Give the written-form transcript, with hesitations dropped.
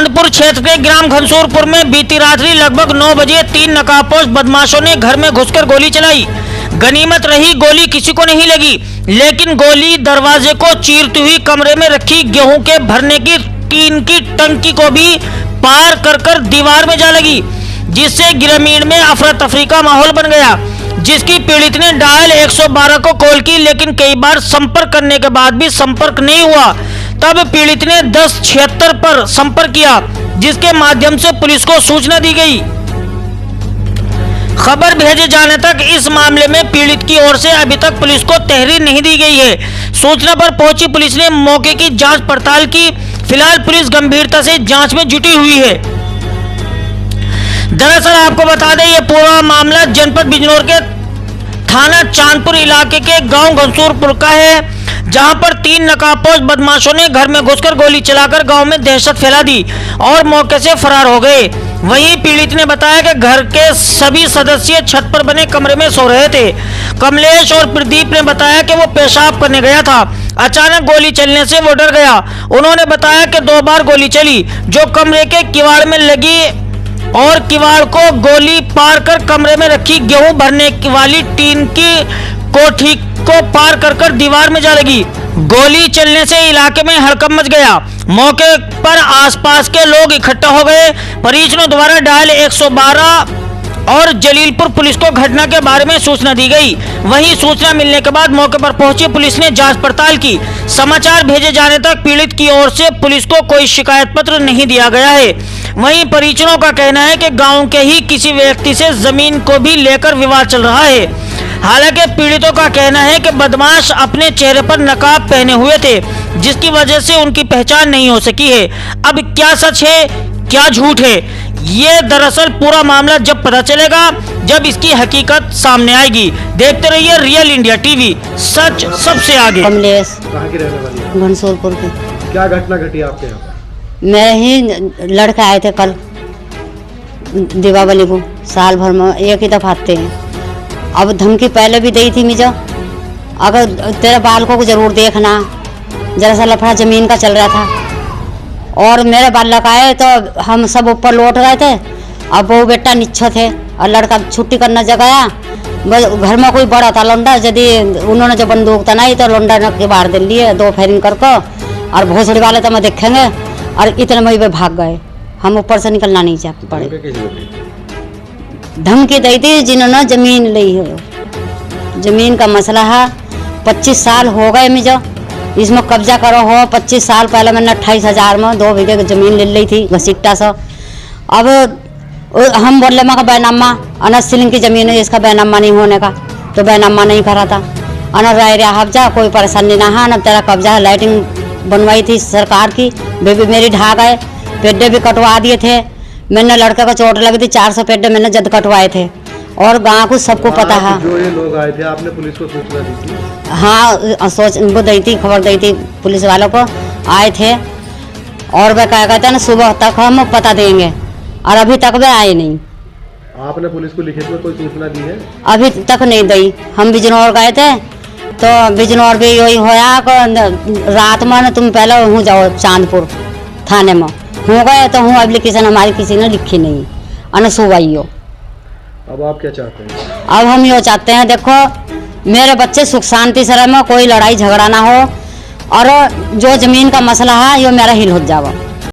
चांदपुर क्षेत्र के ग्राम घनसूरपुर में बीती रात्रि लगभग 9 बजे 3 नकाबपोश बदमाशों ने घर में घुसकर गोली चलाई। गनीमत रही गोली किसी को नहीं लगी, लेकिन गोली दरवाजे को चीरती हुई कमरे में रखी गेहूं के भरने की टीन की टंकी को भी पार कर दीवार में जा लगी, जिससे ग्रामीण में अफरा तफरी का माहौल बन गया। जिसकी पीड़ित ने डायल 112 को कॉल की, लेकिन कई बार संपर्क करने के बाद भी संपर्क नहीं हुआ। तब पीड़ित ने 1076 पर संपर्क किया, जिसके माध्यम से पुलिस को सूचना दी गई। खबर भेजे जाने तक इस मामले में पीड़ित की ओर से अभी तक पुलिस को तहरीर नहीं दी गई है। सूचना पर पहुंची पुलिस ने मौके की जांच पड़ताल की। फिलहाल पुलिस गंभीरता से जांच में जुटी हुई है। दरअसल आपको बता दें, ये पूरा मामला जनपद बिजनौर के थाना चांदपुर इलाके के गांव घनसूरपुर का है, जहां पर 3 नकाबपोश बदमाशों ने घर में घुसकर गोली चलाकर गांव में दहशत फैला दी और मौके से फरार हो गए। वहीं पीड़ित ने बताया कि घर के सभी सदस्य छत पर बने कमरे में सो रहे थे। कमलेश और प्रदीप ने बताया कि वो पेशाब करने गया था। अचानक गोली चलने से वो डर गया। उन्होंने बताया कि 2 बार गोली चली, जो कमरे के किवाड़ में लगी और किवाड़ को गोली पार कर कमरे में रखी गेहूं भरने वाली टीन की कोठी को पार कर दीवार में जा लगी। गोली चलने से इलाके में हड़कंप मच गया। मौके पर आसपास के लोग इकट्ठा हो गए। परिजनों द्वारा डायल 112 और जलीलपुर पुलिस को घटना के बारे में सूचना दी गई। वहीं सूचना मिलने के बाद मौके पर पहुंची पुलिस ने जांच पड़ताल की। समाचार भेजे जाने तक पीड़ित की ओर से पुलिस को कोई शिकायत पत्र नहीं दिया गया है। वहीं परिजनों का कहना है कि गांव के ही किसी व्यक्ति से जमीन को भी लेकर विवाद चल रहा है। हालांकि पीड़ितों का कहना है कि बदमाश अपने चेहरे पर नकाब पहने हुए थे, जिसकी वजह से उनकी पहचान नहीं हो सकी है। अब क्या सच है क्या झूठ है, ये दरअसल पूरा मामला जब पता चलेगा, जब इसकी हकीकत सामने आएगी। देखते रहिए रियल इंडिया टीवी, सच सबसे आगे। कमलेश कहाँ की रहने वाली है? घनसूरपुर की। क्या घटना घटी आपके यहाँ? मेरे ही लड़के आए थे कल दीपावली को, साल भर में एक ही दफा आते हैं। अब धमकी पहले भी दी थी मुझे, अगर तेरे बालकों को जरूर देखना, जरा सा लफड़ा जमीन का चल रहा था। और मेरे बालक आए तो हम सब ऊपर लौट गए थे। अब वो बेटा नीचे थे और लड़का छुट्टी करने जगह घर में कोई बड़ा था लौंडा, यदि उन्होंने जो बंदूक तनाई तो लौंडा ने के बाहर दे लिए 2 फायरिंग करके, और भोसड़ी वाले तो मैं देखेंगे, और इतने में वे भाग गए। हम ऊपर से निकलना नहीं चाह पड़े। धमकी दी थी जिन्होंने जमीन ली है। जमीन का मसला है, 25 साल हो गए मुझे इसमें कब्जा करो हो। 25 साल पहले मैंने 28,000 में 2 बीघे की जमीन ले ली थी घसीटा से। अब हम बोले मैं का बैनामा अनस सिलिंग की जमीन है, इसका बैनामा नहीं होने का, तो बैनामा नहीं करा था। अनर राय रहा हफ्जा कोई परेशानी ना है, अब तेरा कब्जा है। लाइटिंग बनवाई थी सरकार की, बेबी मेरी ढा गए, पेड्डे भी कटवा दिए थे। मैंने लड़के को चोट लगी थी, 400 पेड्डे मैंने जद कटवाए थे, और गाँव को सबको पता है। जो ये लोग आए थे, आपने पुलिस को सूचना दी थी? हाँ, वो दी थी, खबर दी थी पुलिस वालों को, आए थे। और वे क्या कहते हैं ना, सुबह तक हम पता देंगे, और अभी तक वे आए नहीं। आपने पुलिस को लिखित में कोई सूचना दी है? अभी तक नहीं दी। हम बिजनौर गए थे तो बिजनौर भी यही होया रात में तुम पहले हूँ जाओ चांदपुर थाने में हो गए, तो हूँ एप्लीकेशन हमारी किसी ने लिखी नहीं, अनसुवाई हो। अब आप क्या चाहते हैं? अब हम ये चाहते हैं, देखो मेरे बच्चे सुख शांति से रहे, कोई लड़ाई झगड़ा ना हो, और जो जमीन का मसला है ये मेरा हिल हो जावा।